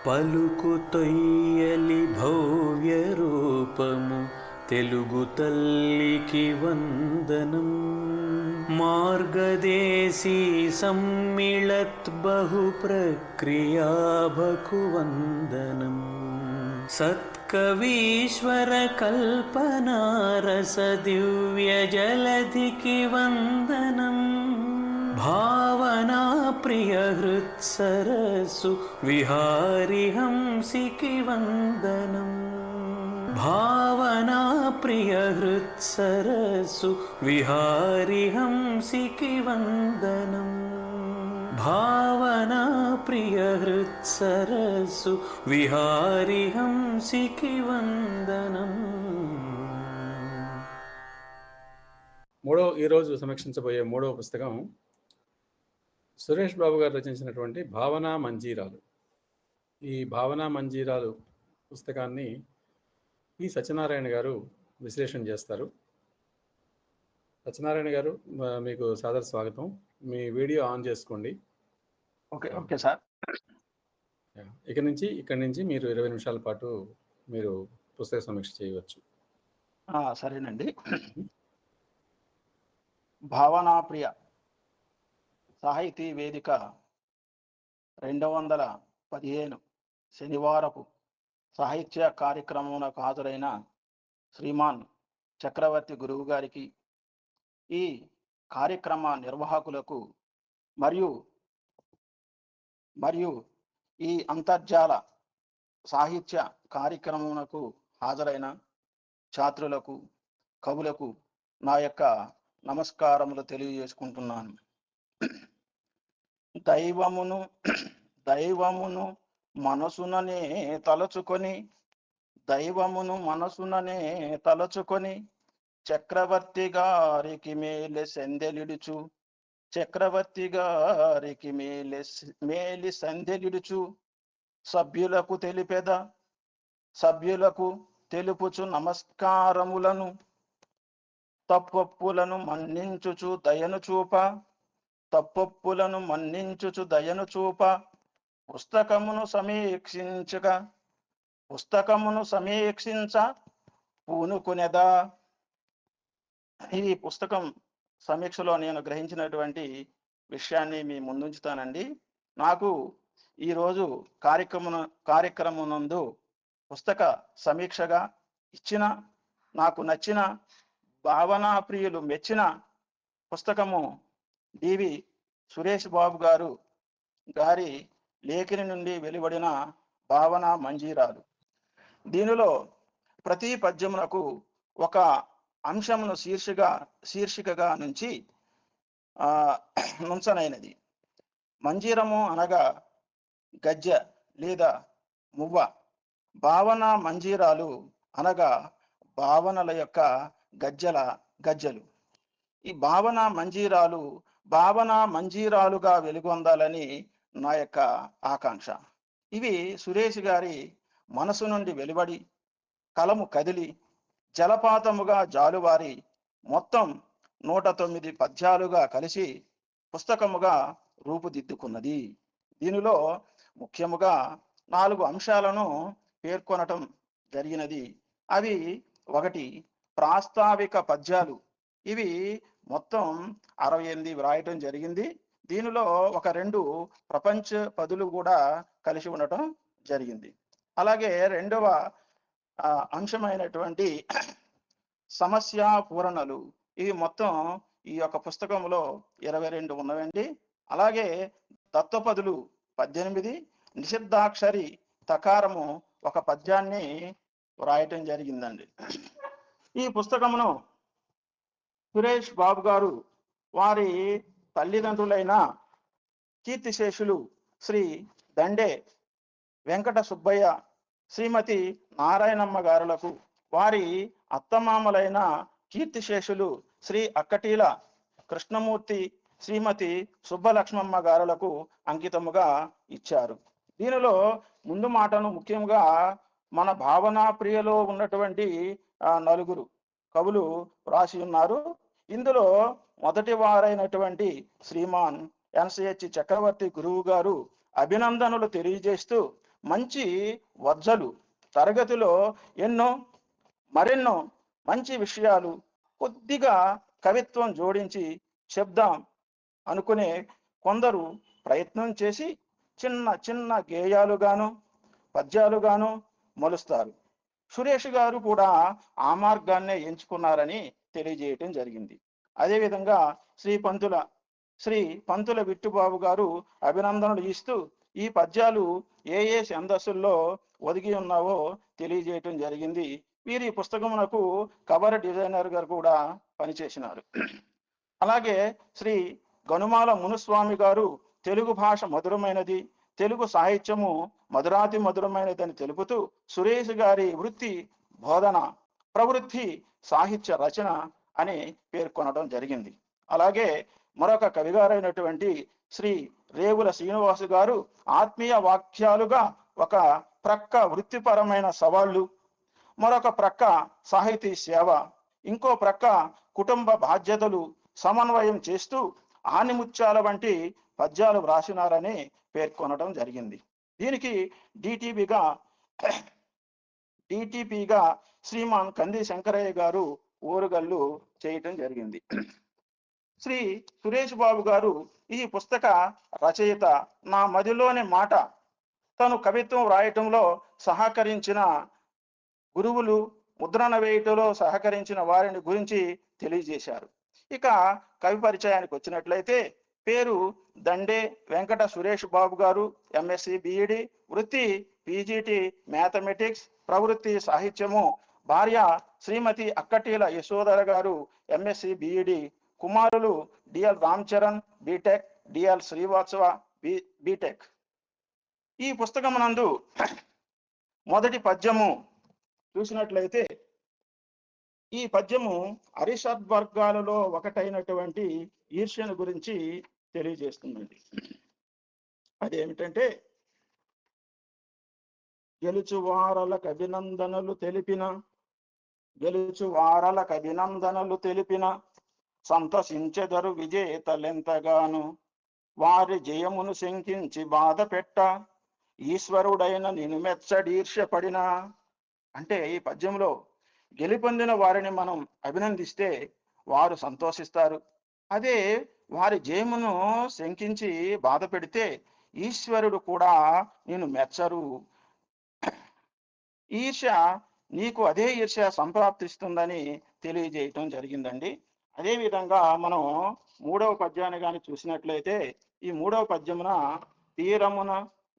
పలుకు తొయ్యలి భవ్య రూపము తెలుగు తల్లికి వందనం. మార్గదేశీ సమ్మిళత్ బహు ప్రక్రియాభకు వందనం. సత్కవీశ్వర కల్పనారస దివ్య జలధికి వందనం. భావనా ప్రియ హృత్సరస్సు విహారి హంసికి వందనం. భావనా ప్రియ హృత్సరస్సు విహారి హంసికి వందనం. భావనా ప్రియ హృత్సరస్సు విహారి హంసికి వందనం. ఈరోజు సమీక్షించబోయే మూడవ పుస్తకం సురేష్ బాబు గారు రచించినటువంటి భావనా మంజీరాలు. ఈ భావనా మంజీరాలు పుస్తకాన్ని పి సత్యనారాయణ గారు విశ్లేషణ చేస్తారు. సత్యనారాయణ గారు, మీకు సాదర స్వాగతం. మీ వీడియో ఆన్ చేసుకోండి. Okay sir. ఇక్కడి నుంచి మీరు 20 నిమిషాల పాటు మీరు పుస్తక సమీక్ష చేయవచ్చు. సరేనండి. భావనా ప్రియ సాహితీ వేదిక 215 శనివారపు సాహిత్య కార్యక్రమమునకు హాజరైన శ్రీమాన్ చక్రవర్తి గురువు గారికి, ఈ కార్యక్రమ నిర్వాహకులకు మరియు ఈ అంతర్జాల సాహిత్య కార్యక్రమమునకు హాజరైన ఛాత్రులకు, కవులకు నా యొక్క నమస్కారములు తెలియజేసుకుంటున్నాను. దైవమును మనసుననే తలచుకొని చక్రవర్తి గారికి మేలి సందెలిడుచు సభ్యులకు తెలుపుచు నమస్కారములను, తప్పొప్పులను మన్నించుచు దయను చూప పుస్తకమును సమీక్షించ పూనుకునేదా. ఈ పుస్తకం సమీక్షలో నేను గ్రహించినటువంటి విషయాన్ని మీ ముందుంచుతానండి. నాకు ఈరోజు కార్యక్రమం నందు పుస్తక సమీక్షగా ఇచ్చిన, నాకు నచ్చిన, భావనా ప్రియులు మెచ్చిన పుస్తకము డివి సురేష్ బాబు గారి లేఖని నుండి వెలువడిన భావనా మంజీరాలు. దీనిలో ప్రతి పద్యమునకు ఒక అంశమును శీర్షికగా నుంచనైనది. మంజీరము అనగా గజ్జె లేదా మువ్వ. భావనా మంజీరాలు అనగా భావనల యొక్క గజ్జెలు. ఈ భావనా మంజీరాలుగా వెలుగొందాలని నా యొక్క ఆకాంక్ష. ఇవి సురేష్ గారి మనసు నుండి వెలువడి, కలము కదిలి, జలపాతముగా జాలువారి, మొత్తం 109 పద్యాలుగా కలిసి పుస్తకముగా రూపుదిద్దుకున్నది. దీనిలో ముఖ్యముగా 4 అంశాలను పేర్కొనటం జరిగినది. అవి: 1, ప్రాస్తావిక పద్యాలు. ఇవి మొత్తం 68 వ్రాయటం జరిగింది. దీనిలో ఒక 2 ప్రపంచ పదులు కూడా కలిసి ఉండటం జరిగింది. అలాగే రెండవ అంశమైనటువంటి సమస్య పూరణలు. ఇవి మొత్తం ఈ యొక్క పుస్తకంలో 22 ఉన్నవండి. అలాగే తత్వపదులు 18, నిషిద్ధాక్షరి తకారము ఒక పద్యాన్ని వ్రాయటం జరిగిందండి. ఈ పుస్తకమును సురేష్ బాబు గారు వారి తల్లిదండ్రులైన కీర్తిశేషులు శ్రీ దండే వెంకట సుబ్బయ్య, శ్రీమతి నారాయణమ్మ గారులకు, వారి అత్తమామలైన కీర్తిశేషులు శ్రీ అక్కటీల కృష్ణమూర్తి, శ్రీమతి సుబ్బలక్ష్మమ్మ గారులకు అంకితముగా ఇచ్చారు. దీనిలో ముందు మాటను ముఖ్యంగా మన భావనా ప్రియలో ఉన్నటువంటి 4 కవులు రాసి ఉన్నారు. ఇందులో మొదటి వారైనటువంటి శ్రీమాన్ ఎన్సిహెచ్ చక్రవర్తి గురువు గారు అభినందనలు తెలియజేస్తూ మంచి వజ్జలు తరగతిలో ఎన్నో మరెన్నో మంచి విషయాలు కొద్దిగా కవిత్వం జోడించి చెప్దాం అనుకునే కొందరు ప్రయత్నం చేసి చిన్న చిన్న గేయాలుగాను పద్యాలుగాను మలుస్తారు. సురేష్ గారు కూడా ఆ మార్గాన్నే ఎంచుకున్నారని తెలియజేయటం జరిగింది. అదేవిధంగా శ్రీ పంతుల విట్టుబాబు గారు అభినందనలు ఇస్తూ ఈ పద్యాలు ఏ ఏ ఛందస్సుల్లో ఒదిగి ఉన్నావో తెలియజేయటం జరిగింది. వీరి పుస్తకమునకు కవర్ డిజైనర్ గారు కూడా పనిచేసినారు. అలాగే శ్రీ గనుమాల మునుస్వామి గారు తెలుగు భాష మధురమైనది, తెలుగు సాహిత్యము మధురాతి మధురమైనదని తెలుపుతూ సురేష్ గారి వృత్తి బోధన, ప్రవృత్తి సాహిత్య రచన అని పేర్కొనడం జరిగింది. అలాగే మరొక కవిగారైనటువంటి శ్రీ రేవుల శ్రీనివాసు గారు ఆత్మీయ వాక్యాలుగా ఒక ప్రక్క వృత్తిపరమైన సవాళ్ళు, మరొక ప్రక్క సాహితీ సేవ, ఇంకో ప్రక్క కుటుంబ బాధ్యతలు సమన్వయం చేస్తూ ఆనిముత్యాల వంటి పద్యాలు వ్రాసినారని పేర్కొనడం జరిగింది. దీనికి డిటిపిగా శ్రీమాన్ కంది శంకరయ్య గారు ఓరుగల్లు చేయటం జరిగింది. శ్రీ సురేష్ బాబు గారు ఈ పుస్తక రచయిత. నా మదిలోని మాట తను కవిత్వం వ్రాయటంలో సహకరించిన గురువులు, ముద్రణ వేయటంలో సహకరించిన వారిని గురించి తెలియజేశారు. ఇక కవి పరిచయానికి వచ్చినట్లయితే పేరు దండే వెంకట సురేష్ బాబు గారు, ఎంఎస్సి బిఈడి, వృత్తి పీజీటీ మ్యాథమెటిక్స్, ప్రవృత్తి సాహిత్యము. భార్య శ్రీమతి అక్కటీల యశోధర గారు, ఎంఎస్సి బిఈడి. కుమారులు DL Ram Charan BTech, DL Srivatsava BTech. ఈ పుస్తకమునందు మొదటి పద్యము చూసినట్లయితే ఈ పద్యము అరిషద్వర్గాలలో ఒకటైనటువంటి ఈర్ష్యను గురించి తెలియజేస్తుందండి. అదేమిటంటే, గెలుచువారలకు అభినందనలు తెలిపిన సంతసించెదరు విజేతలెంతగాను, వారి జయమును శంకించి బాధ పెట్ట ఈశ్వరుడైన నిన్ను మెచ్చడీర్ష్యపడినా. అంటే ఈ పద్యంలో గెలుపొందిన వారిని మనం అభినందిస్తే వారు సంతోషిస్తారు. అదే వారి జయమును శంకించి బాధ పెడితే ఈశ్వరుడు కూడా నిన్ను మెచ్చరు. ఈర్ష్య నీకు అదే ఈర్ష్య సంప్రాప్తిస్తుందని తెలియజేయటం జరిగిందండి. అదేవిధంగా మనం మూడవ పద్యాన్ని కానీ చూసినట్లయితే ఈ మూడవ పద్యమున తీరమున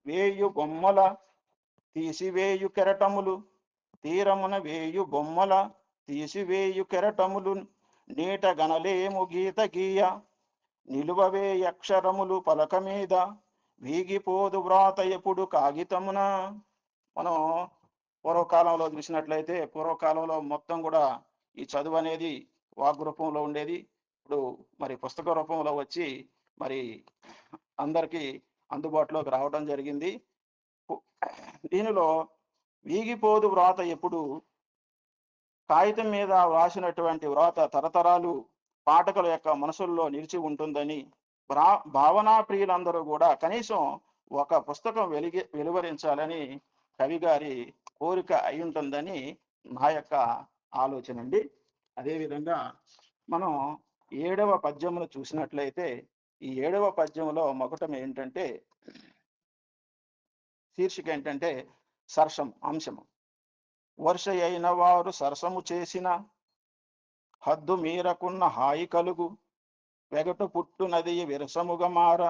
వేయు బొమ్మల తీసివేయు కెరటములు, తీరమున వేయు బొమ్మల తీసివేయు కెరటములు, నీట గనలేము గీత గీయ నిలువవే అక్షరములు పలక మీద, వీగిపోదు వ్రాత ఎప్పుడు కాగితమున. మనం పూర్వకాలంలో చూసినట్లయితే పూర్వకాలంలో మొత్తం కూడా ఈ చదువు అనేది వాగ్ రూపంలో ఉండేది. ఇప్పుడు మరి పుస్తక రూపంలో వచ్చి మరి అందరికీ అందుబాటులోకి రావడం జరిగింది. దీనిలో వీగిపోదు వ్రాత ఎప్పుడు, కాగితం మీద వ్రాసినటువంటి వ్రాత తరతరాలు పాఠకుల యొక్క మనసుల్లో నిలిచి ఉంటుందని, భావనా ప్రియులందరూ కూడా కనీసం ఒక పుస్తకం వెలువరించాలని కవి గారి కోరిక అయి ఉంటుందని నా యొక్క ఆలోచన అండి. అదేవిధంగా మనం 7వ పద్యమును చూసినట్లయితే ఈ 7వ పద్యంలో మొదటం ఏంటంటే, శీర్షిక ఏంటంటే సర్షం అంశము. వర్ష అయిన వారు సరసము చేసిన హద్దు మీరకున్న హాయి కలుగు, వెగటు పుట్టునది విరసముగా మార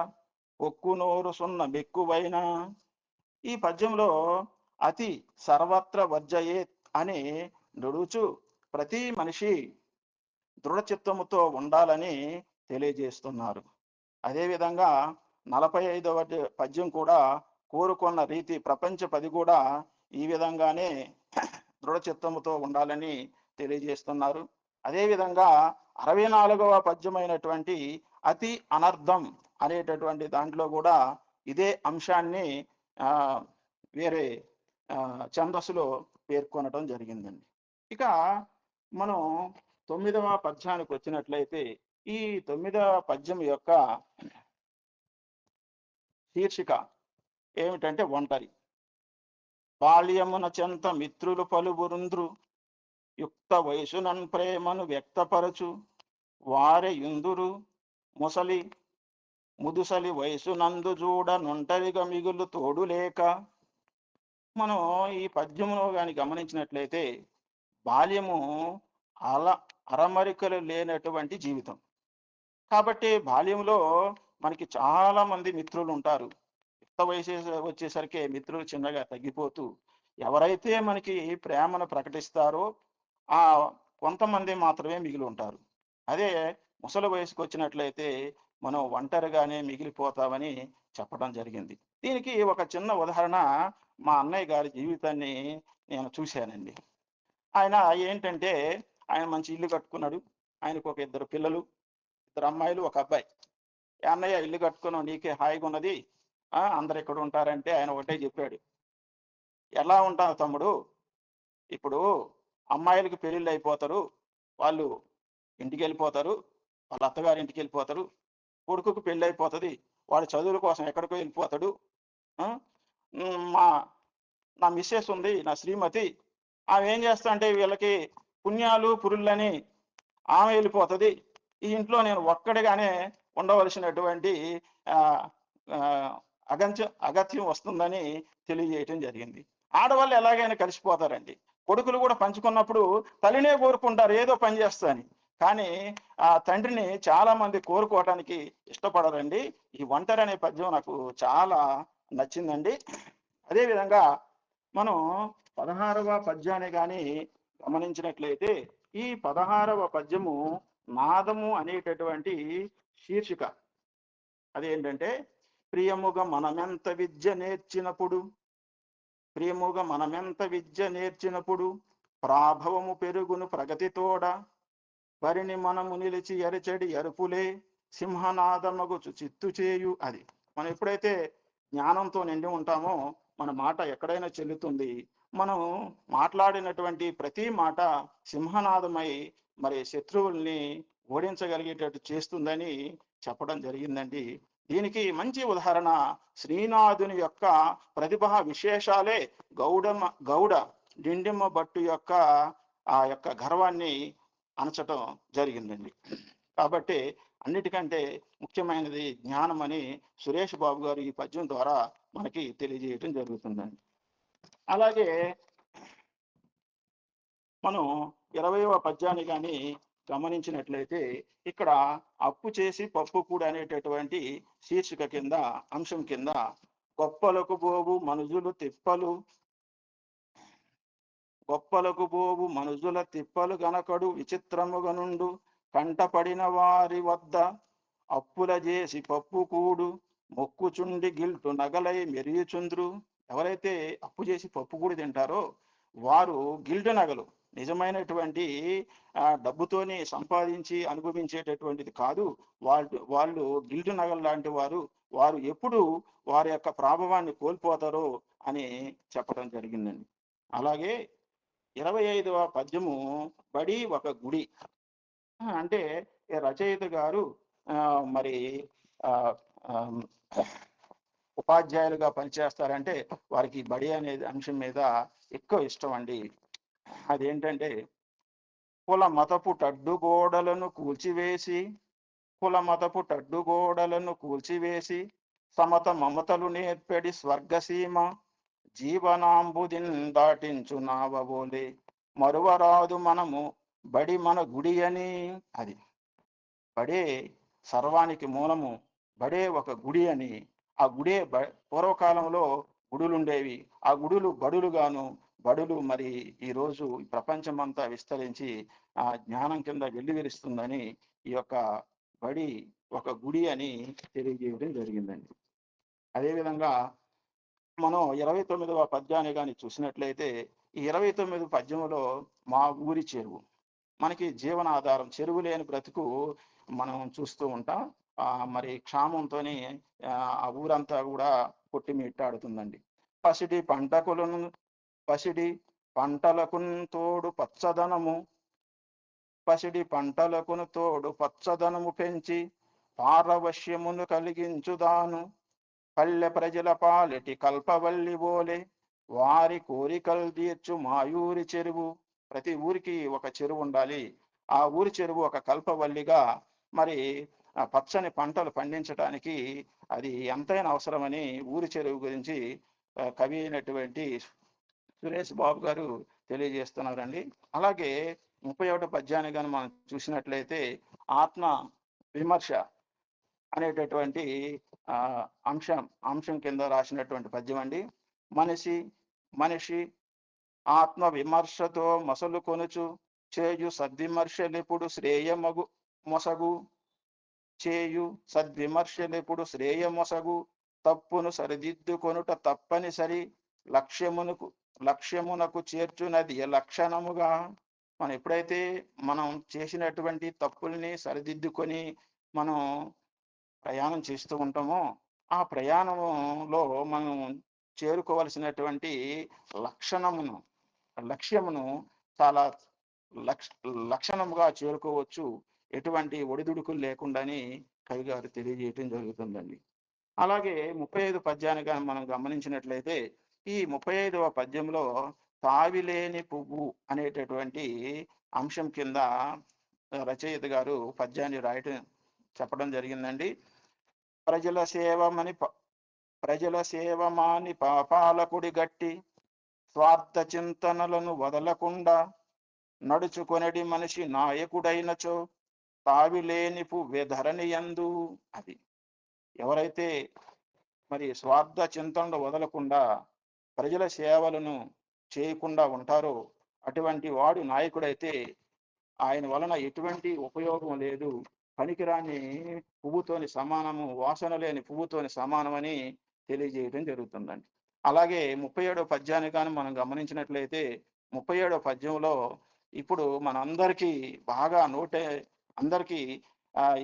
ఒక్కు నోరు సున్న మెక్కువైన. ఈ పద్యంలో అతి సర్వత్ర వర్జయే అని నుడుచు ప్రతి మనిషి దృఢచిత్తముతో ఉండాలని తెలియజేస్తున్నారు. అదేవిధంగా 45వ పద్యం కూడా కోరుకున్న రీతి ప్రపంచ పది కూడా ఈ విధంగానే దృఢచిత్తముతో ఉండాలని తెలియజేస్తున్నారు. అదేవిధంగా 64వ పద్యమైనటువంటి అతి అనర్థం అనేటటువంటి దాంట్లో కూడా ఇదే అంశాన్ని వేరే ఛందస్సులో పేర్కొనడం జరిగిందండి. ఇక మనం 9వ పద్యానికి వచ్చినట్లయితే ఈ 9వ పద్యం యొక్క శీర్షిక ఏమిటంటే ఒంటరి. బాల్యమున చెంత మిత్రులు పలువురుంద్రు యుక్త వయసునన్ ప్రేమను వ్యక్తపరచు వారె యుందురు ముసలి ముదుసలి వయసునందు చూడ నొంటరిగా మిగులు తోడులేక. మనం ఈ పద్యములో గాని గమనించినట్లయితే బాల్యము అల అరమరికలు లేనటువంటి జీవితం. కాబట్టి బాల్యంలో మనకి చాలా మంది మిత్రులు ఉంటారు. యుక్త వయసు వచ్చేసరికి మిత్రులు చిన్నగా తగ్గిపోతూ, ఎవరైతే మనకి ప్రేమను ప్రకటిస్తారో ఆ కొంతమంది మాత్రమే మిగిలి ఉంటారు. అదే ముసలి వయసుకొచ్చినట్లయితే మనం ఒంటరిగానే మిగిలిపోతామని చెప్పడం జరిగింది. దీనికి ఒక చిన్న ఉదాహరణ మా అన్నయ్య గారి జీవితాన్ని నేను చూశానండి. ఆయన ఏంటంటే, ఆయన మంచి ఇల్లు కట్టుకున్నాడు. ఆయనకు ఒక ఇద్దరు పిల్లలు, ఇద్దరు అమ్మాయిలు, ఒక అబ్బాయి. "ఏ అన్నయ్య ఇల్లు కట్టుకున్నావు నీకే హాయిగున్నది. అందరు ఎక్కడ ఉంటారంటే" ఆయన ఒకటే చెప్పాడు. "ఎలా ఉంటారు తమ్ముడు, ఇప్పుడు అమ్మాయిలకి పెళ్ళిళ్ళు అయిపోతారు. వాళ్ళు ఇంటికెళ్ళిపోతారు. వాళ్ళ అత్తగారింటికి వెళ్ళిపోతారు. కొడుకుకి పెళ్ళైపోతది. వాడు చదువుల కోసం ఎక్కడికో వెళ్ళిపోతాడు. ఆ! మా నా మిసెస్ ఉంది, నా శ్రీమతి. ఆమె ఏం చేస్తాదంటే వీళ్ళకి పుణ్యాలు, పురుళ్ళని ఆమె వెళ్ళిపోతది. ఈ ఇంట్లో నేను ఒక్కడిగానే ఉండవలసినటువంటి ఆహ్, ఆహ్, అగత్యం వస్తుందని" తెలియజేయటం జరిగింది. ఆడవాళ్ళు ఎలాగైనా కలిసిపోతారండి. కొడుకులు కూడా పంచుకున్నప్పుడు తల్లినే కోరుకుంటారు ఏదో పని చేస్తా అని. కానీ ఆ తండ్రిని చాలా మంది కోరుకోవటానికి ఇష్టపడరండి. ఈ ఒంటరి అనే పద్యం నాకు చాలా నచ్చిందండి. అదే విధంగా మనం 16వ పద్యాన్ని గాని గమనించినట్లయితే, ఈ 16వ పద్యము నాదము అనేటటువంటి శీర్షిక. అదేంటంటే, ప్రియముగా మనమెంత విద్య నేర్చినప్పుడు ప్రియముగా మనమెంత విద్య నేర్చినప్పుడు ప్రాభవము పెరుగును ప్రగతితోడ వరిని మనము నిలిచి ఎరచెడి ఎరుపులే సింహనాదమగుచు చిత్తు చేయు. అది మనం ఎప్పుడైతే జ్ఞానంతో నిండి ఉంటామో మన మాట ఎక్కడైనా చెల్లుతుంది. మనం మాట్లాడినటువంటి ప్రతి మాట సింహనాదమై మరి శత్రువుల్ని ఓడించగలిగేటట్టు చేస్తుందని చెప్పడం జరిగిందండి. దీనికి మంచి ఉదాహరణ శ్రీనాథుని యొక్క ప్రతిభా విశేషాలే గౌడ డిండిమ భట్టు యొక్క ఆ యొక్క గర్వాన్ని అణచటం జరిగిందండి. కాబట్టి అన్నిటికంటే ముఖ్యమైనది జ్ఞానం అని సురేష్ బాబు గారు ఈ పద్యం ద్వారా మనకి తెలియజేయటం జరుగుతుందండి. అలాగే మనం 20వ పద్యాన్ని కానీ గమనించినట్లయితే, ఇక్కడ అప్పు చేసి పప్పు కూడు అనేటటువంటి శీర్షిక కింద, అంశం కింద, గొప్పలకు బోవు మనుజుల తిప్పలు గనకడు విచిత్రముగనుండు కంటపడిన వారి వద్ద అప్పుల చేసి పప్పు కూడు మొక్కుచుండి గిల్టు నగలై మెరియుచుంద్రు. ఎవరైతే అప్పు చేసి పప్పు కూడు తింటారో వారు గిల్టు నగలు, నిజమైనటువంటి డబ్బుతోని సంపాదించి అనుభవించేటటువంటిది కాదు. వాళ్ళు గిల్టు నగలు లాంటి వారు ఎప్పుడు వారి యొక్క ప్రాభవాన్ని కోల్పోతారో అని చెప్పడం జరిగిందండి. అలాగే 25వ పద్యము బడి ఒక గుడి. అంటే రచయిత గారు మరి ఉపాధ్యాయులుగా పనిచేస్తారంటే వారికి బడి అనే అంశం మీద ఎక్కువ ఇష్టం అండి. అదేంటంటే, కుల మతపు టడ్డుగోడలను కూల్చివేసి సమత మమతలు నేర్పెడి స్వర్గసీమ జీవనాంబుదిన్ దాటించు నావబోలే మరువరాదు మనము బడి మన గుడి అని. అది బడే సర్వానికి మూలము, బడే ఒక గుడి అని. ఆ గుడే పూర్వకాలంలో గుడులుండేవి. ఆ గుడులు బడులుగాను, బడులు మరి ఈరోజు ప్రపంచమంతా విస్తరించి ఆ జ్ఞానం కింద వెల్లివిరుస్తుందని ఈ యొక్క బడి ఒక గుడి అని తెలియజేయడం జరిగిందండి. అదేవిధంగా మనం 29వ పద్యాన్ని కానీ చూసినట్లయితే, ఈ 29 పద్యములో మా ఊరి చెరువు, మనకి జీవనాధారం, చెరువు లేని బ్రతుకు మనం చూస్తూ ఉంటాం. మరి క్షామంతోని ఆ ఊరంతా కూడా కొట్టిమిట్టాడుతుందండి. పసిడి పంటలకున్ తోడు పచ్చదనము పెంచి పారవశ్యమును కలిగించుదాను పల్లె ప్రజల పాలిటి కల్పవల్లి బోలే వారి కోరికలు తీర్చు మాయూరి చెరువు. ప్రతి ఊరికి ఒక చెరువు ఉండాలి. ఆ ఊరి చెరువు ఒక కల్పవల్లిగా మరి పచ్చని పంటలు పండించడానికి అది ఎంతైనా అవసరమని ఊరి చెరువు గురించి కవి అయినటువంటి సురేష్ బాబు గారు తెలియజేస్తున్నారండి. అలాగే 31 పద్యాన్ని గాని మనం చూసినట్లయితే ఆత్మ విమర్శ అనేటటువంటి అంశం కింద రాసినటువంటి పద్యం అండి. మనిషి మనిషి ఆత్మ విమర్శతో మొసలు కొనుచు చేయు సద్విమర్శలెప్పుడు శ్రేయమగు మొసగు చేయు సద్విమర్శలెప్పుడు శ్రేయమొసగు తప్పును సరిదిద్దుకొనుట తప్పనిసరి లక్ష్యమునకు చేర్చునది లక్షణముగా. మనం ఎప్పుడైతే మనం చేసినటువంటి తప్పుల్ని సరిదిద్దుకొని మనం ప్రయాణం చేస్తూ ఉంటామో ఆ ప్రయాణంలో మనం చేరుకోవలసినటువంటి లక్షణమును లక్ష్యమును చాలా లక్ష లక్షణముగా చేరుకోవచ్చు, ఎటువంటి ఒడిదుడుకులు లేకుండాని కవి గారు తెలియజేయటం జరుగుతుందండి. అలాగే 35 పద్యాన్ని కానీ మనం గమనించినట్లయితే ఈ 35వ పద్యంలో తావిలేని పువ్వు అనేటటువంటి అంశం కింద రచయిత గారు పద్యాన్ని చెప్పడం జరిగిందండి. ప్రజల సేవమాని పాపాలకుడి గట్టి స్వార్థ చింతనలను వదలకుండా నడుచుకొనడి మనిషి నాయకుడైనచో తావిలేని పువ్వెధరణియందు. అది ఎవరైతే మరి స్వార్థ చింతనలు వదలకుండా ప్రజల సేవలను చేయకుండా ఉంటారో అటువంటి వాడు నాయకుడైతే ఆయన వలన ఎటువంటి ఉపయోగం లేదు, పనికిరాని పువ్వుతోని సమానము, వాసన లేని పువ్వుతోని సమానమని తెలియజేయడం జరుగుతుందండి. అలాగే 37వ పద్యాన్ని కానీ మనం గమనించినట్లయితే 37వ పద్యంలో ఇప్పుడు మనందరికీ బాగా అందరికీ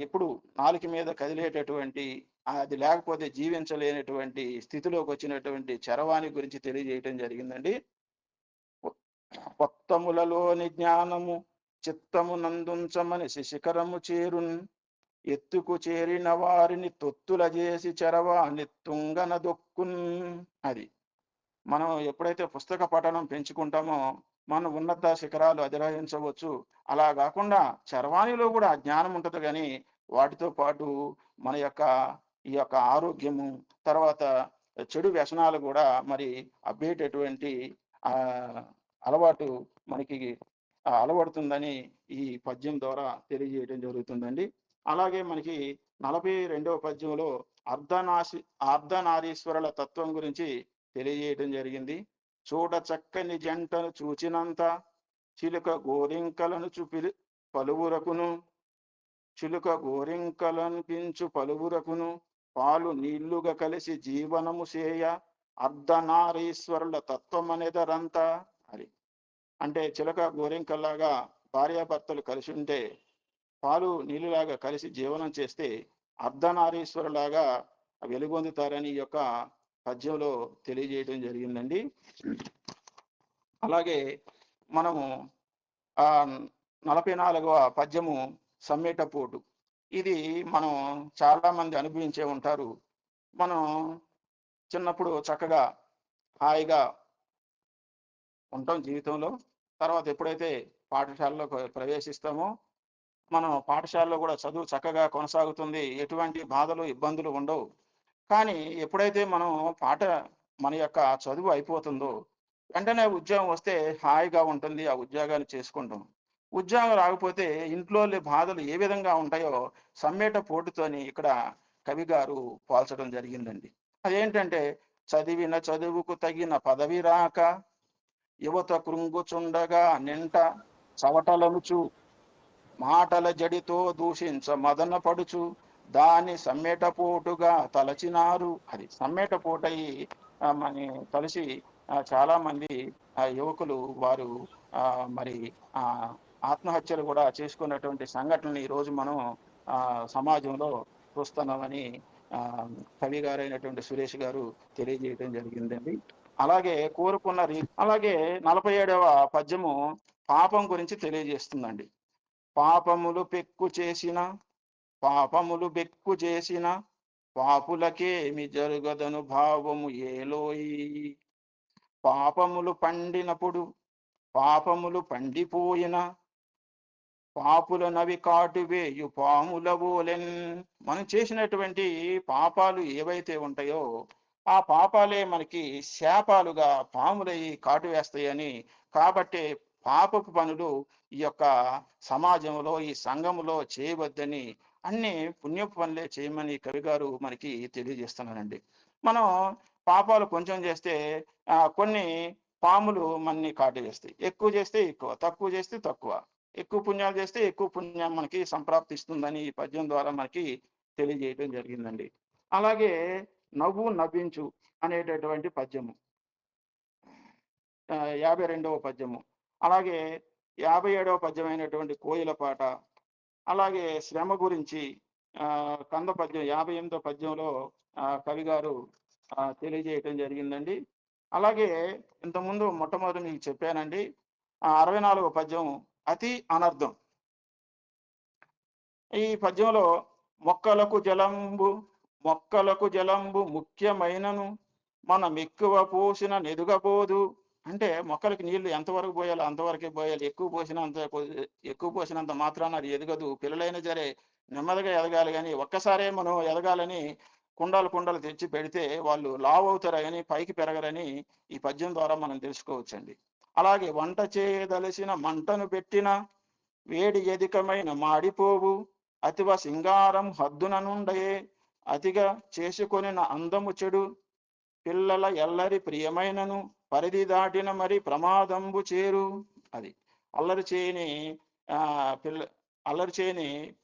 ఎప్పుడు నాలుక మీద కదిలేటటువంటి అది లేకపోతే జీవించలేనటువంటి స్థితిలోకి వచ్చినటువంటి చరవాణి గురించి తెలియజేయటం జరిగిందండి. కొత్తములలోని జ్ఞానము చిత్తము నందుంచమని శిఖరము చేరున్ ఎత్తుకు చేరిన వారిని తొత్తుల చేసి చరవాణి తుంగన దొక్కున్. అది మనం ఎప్పుడైతే పుస్తక పఠనం పెంచుకుంటామో మనం ఉన్నత శిఖరాలు అధిరోహించవచ్చు. అలా కాకుండా చరవాణిలో కూడా జ్ఞానం ఉంటుంది, కానీ వాటితో పాటు మన యొక్క ఈ యొక్క ఆరోగ్యము తర్వాత చెడు వ్యసనాలు కూడా మరి అబ్బేటటువంటి అలవాటు మనకి అలవడుతుందని ఈ పద్యం ద్వారా తెలియజేయడం జరుగుతుందండి. అలాగే మనకి 42వ పద్యంలో అర్ధనారీశ్వరుల తత్వం గురించి తెలియజేయడం జరిగింది. చూడ చక్కని జంటను చూచినంత చిలుక గోరింకలను చూపి పలువురకును పించు పలువురకును పాలు నీళ్లుగా కలిసి జీవనము చేయ అర్ధనారీశ్వరుల తత్వం అనేదరంతా. అది అంటే చిలక గోరింకల్లాగా భార్యాభర్తలు కలిసి ఉంటే పాలు నీళ్ళలాగా కలిసి జీవనం చేస్తే అర్ధనారీశ్వరులాగా వెలుగొందుతారని ఈ యొక్క పద్యంలో తెలియజేయడం జరిగిందండి. అలాగే మనము 44వ పద్యము సమ్మేటపోటు. ఇది మనం చాలా మంది అనుభవించే ఉంటారు. మనం చిన్నప్పుడు చక్కగా హాయిగా ఉంటాం జీవితంలో. తర్వాత ఎప్పుడైతే పాఠశాలలో ప్రవేశిస్తామో మనం పాఠశాలలో కూడా చదువు చక్కగా కొనసాగుతుంది, ఎటువంటి బాధలు ఇబ్బందులు ఉండవు. కానీ ఎప్పుడైతే మన యొక్క చదువు అయిపోతుందో వెంటనే ఉద్యోగం వస్తే హాయిగా ఉంటుంది, ఆ ఉద్యోగాన్ని చేసుకుంటాం. ఉద్యోగం రాకపోతే ఇంట్లో బాధలు ఏ విధంగా ఉంటాయో సమ్మేట పోటుతోని ఇక్కడ కవి గారు పోల్చడం జరిగిందండి. అదేంటంటే చదివిన చదువుకు తగిన పదవి రాక యువత కృంగుచుండగా నింట చవటలనుచు మాటల జడితో దూషించ మదన పడుచు దాన్ని సమ్మేటపోటుగా తలచినారు. అది సమ్మేటపోటయి మన తలసి చాలా మంది యువకులు వారు మరి ఆత్మహత్యలు కూడా చేసుకున్నటువంటి సంఘటనలు ఈరోజు మనం సమాజంలో చూస్తున్నామని కవి గారైనటువంటి సురేష్ గారు తెలియజేయడం జరిగిందండి. అలాగే కోరుకున్న అలాగే 47వ పద్యము పాపం గురించి తెలియజేస్తుందండి. పాపములు బెక్కు చేసిన పాపులకేమి జరుగదను భావము ఏలోయి. పాపములు పండినప్పుడు పాపములు పండిపోయిన పాపుల నవి కాటువేయు పాముల ఓలెన్. మనం చేసినటువంటి పాపాలు ఏవైతే ఉంటాయో ఆ పాపాలే మనకి శాపాలుగా పాములై కాటు వేస్తాయని, కాబట్టి పాపపు పనులు ఈ యొక్క సమాజంలో ఈ సంఘములో చేయవద్దని, అన్ని పుణ్యపు పనులే చేయమని కవి గారు మనకి తెలియజేస్తున్నారండి. మనం పాపాలు కొంచెం చేస్తే కొన్ని పాములు మనని కాటు వేస్తాయి. ఎక్కువ చేస్తే ఎక్కువ, తక్కువ చేస్తే తక్కువ. ఎక్కువ పుణ్యాలు చేస్తే ఎక్కువ పుణ్యం మనకి సంప్రాప్తిస్తుందని ఈ పద్యం ద్వారా మనకి తెలియజేయడం జరిగిందండి. అలాగే నవ్వు నవ్వించు అనేటటువంటి పద్యము 52వ పద్యము, అలాగే 57వ పద్యమైనటువంటి కోయిల పాట, అలాగే శ్రమ గురించి కంద పద్యం 58వ పద్యంలో కవి గారు తెలియజేయటం జరిగిందండి. అలాగే ఇంతకుముందు మొట్టమొదటి మీకు చెప్పానండి, 64వ పద్యం అతి అనర్థం. ఈ పద్యంలో మొక్కలకు జలంబు ముఖ్యమైనను మనం ఎక్కువ పోసిన నెదుగబోదు. అంటే మొక్కలకి నీళ్లు ఎంతవరకు పోయాలో అంతవరకే పోయాలి. ఎక్కువ పోసినంత మాత్రాన అది ఎదగదు. పిల్లలైనా సరే నెమ్మదిగా ఎదగాలి, కానీ ఒక్కసారే మనం ఎదగాలని కుండలు తెచ్చి పెడితే వాళ్ళు లావు అవుతారు కానీ పైకి పెరగరని ఈ పద్యం ద్వారా మనం తెలుసుకోవచ్చండి. అలాగే వంట చేయదలసిన మంటను పెట్టిన వేడి ఎదికమైన మాడిపోవు, అతివ సింగారం హద్దున నుండయే, అతిగా చేసుకొనిన అందము చెడు, పిల్లల ఎల్లరి ప్రియమైనను పరిధి దాటిన మరి ప్రమాదంబు చేరు. అది అల్లరి చేయని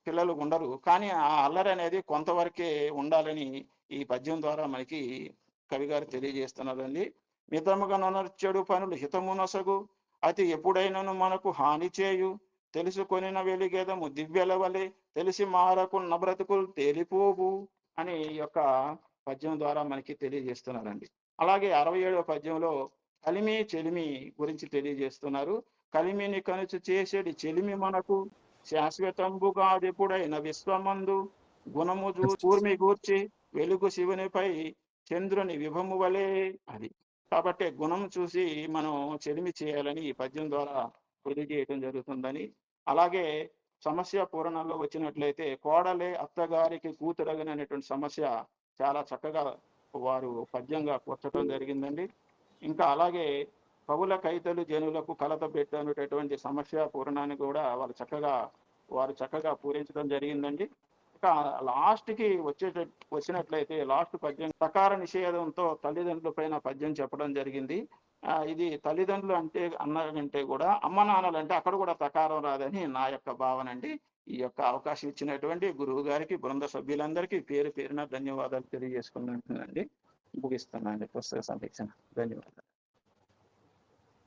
పిల్లలు ఉండరు, కానీ ఆ అల్లరి అనేది కొంతవరకే ఉండాలని ఈ పద్యం ద్వారా మనకి కవి గారు తెలియజేస్తున్నారండి. మితముగా నొనర్చెడు పనులు హితమునసగు, అతి ఎప్పుడైనను మనకు హాని చేయు, తెలుసుకొనిన వెలిగేదము దివ్యల వలె, తెలిసి మారకున్న బ్రతుకులు తేలిపోవు అని ఈ యొక్క పద్యం ద్వారా మనకి తెలియజేస్తున్నారండి. అలాగే 67వ పద్యంలో కలిమి చెలిమి గురించి తెలియజేస్తున్నారు. కలిమిని కనుచు చేసేది చెలిమి మనకు శాశ్వతంబుగా ఎప్పుడైన విశ్వమందు, గుణము కూర్మి గూర్చి వెలుగు శివునిపై చంద్రుని విభము వలె. అది కాబట్టి గుణం చూసి మనం చెలిమి చేయాలని ఈ పద్యం ద్వారా తెలియజేయటం జరుగుతుందని. అలాగే సమస్య పూరణంలో వచ్చినట్లయితే కోడలే అత్తగారికి కూతురగననేటువంటి సమస్య చాలా చక్కగా వారు పద్యంగా కూర్చడం జరిగిందండి. ఇంకా అలాగే కవుల కైతలు జనులకు కలత పెట్టనేటటువంటి సమస్య పూరణాన్ని కూడా వారు చక్కగా పూరించడం జరిగిందండి. ఇక లాస్ట్కి వచ్చినట్లయితే లాస్ట్ పద్యం సకార నిషేధంతో తల్లిదండ్రుల పైన పద్యం చెప్పడం జరిగింది. ఇది తల్లిదండ్రులు అన్నారంటే కూడా అమ్మ నాన్నలు అంటే అక్కడ కూడా తకారం రాదని నా యొక్క భావన అండి. ఈ యొక్క అవకాశం ఇచ్చినటువంటి గురువు గారికి, బృంద సభ్యులందరికీ పేరు పేరున ధన్యవాదాలు తెలియజేసుకున్నానండి. ముగిస్తున్నానండి పుస్తక సమీక్షణ.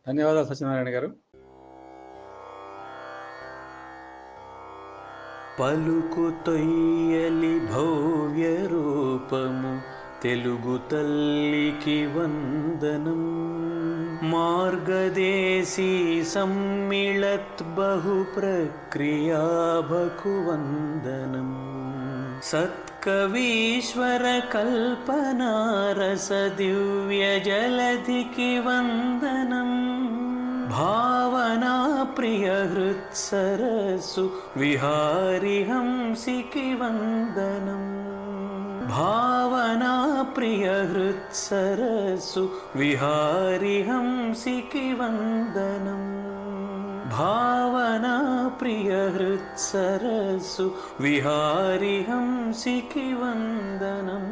ధన్యవాదాలు సత్యనారాయణ గారు. పలుకు తొయ్యలి భవ్య రూపము తెలుగు తల్లికి వందనం. మార్గదేశీ సమ్మిళత్ బహు ప్రక్రియాభకు వందనం. సత్కవీశ్వర కల్పనారస దివ్య జలధికి వందనం. భావనా ప్రియ హృత్సరసు విహారి హంసికి వందనం. భావనా ప్రియ హృత్సరసు విహారి హంసికి వందనం. భావనా ప్రియ హృత్సరసు విహారి హంసికి వందనం.